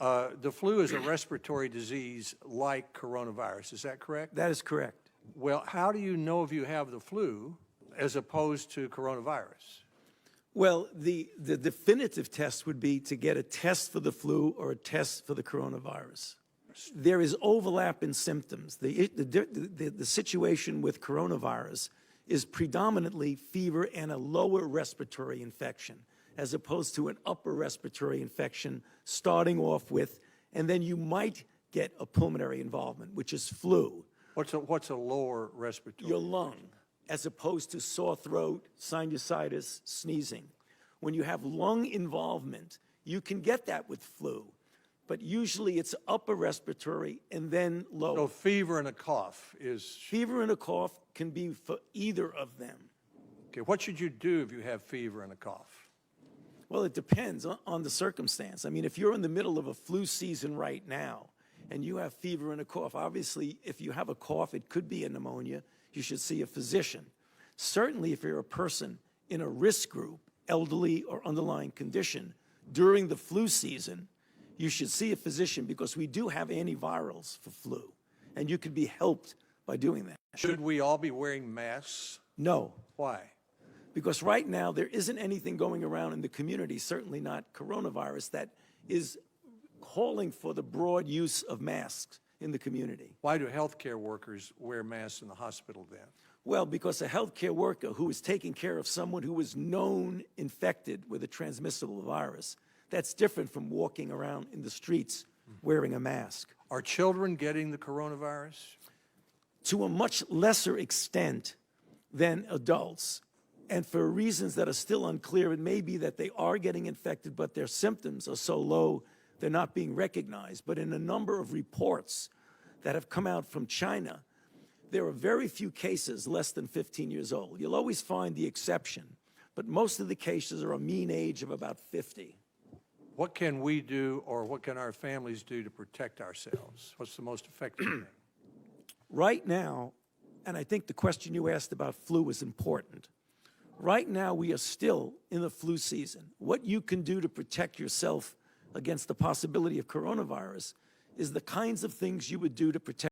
The flu is a respiratory disease like coronavirus. Is that correct? That is correct. Well, how do you know if you have the flu as opposed to coronavirus? Well, the definitive test would be to get a test for the flu or a test for the coronavirus. There is overlap in symptoms. The situation with coronavirus is predominantly fever and a lower respiratory infection, as opposed to an upper respiratory infection starting off with, and then you might get a pulmonary involvement, which is flu. What's a lower respiratory? Your lung, as opposed to sore throat, sinusitis, sneezing. When you have lung involvement, you can get that with flu, but usually it's upper respiratory and then lower. So fever and a cough is... Fever and a cough can be for either of them. Okay, what should you do if you have fever and a cough? Well, it depends on the circumstance. I mean, if you're in the middle of a flu season right now and you have fever and a cough, obviously, if you have a cough, it could be a pneumonia. You should see a physician. Certainly, if you're a person in a risk group, elderly or underlying condition, during the flu season, you should see a physician because we do have antivirals for flu, and you could be helped by doing that. Should we all be wearing masks? No. Why? Because right now, there isn't anything going around in the community, certainly not coronavirus, that is calling for the broad use of masks in the community. Why do healthcare workers wear masks in the hospital then? Well, because a healthcare worker who is taking care of someone who was known infected with a transmissible virus, that's different from walking around in the streets wearing a mask. Are children getting the coronavirus? To a much lesser extent than adults. And for reasons that are still unclear, it may be that they are getting infected, but their symptoms are so low they're not being recognized. But in a number of reports that have come out from China, there are very few cases less than 15 years old. You'll always find the exception, but most of the cases are a mean age of about 50. What can we do, or what can our families do to protect ourselves? What's the most effective thing? Right now, and I think the question you asked about flu is important. Right now, we are still in the flu season. What you can do to protect yourself against the possibility of coronavirus is the kinds of things you would do to protect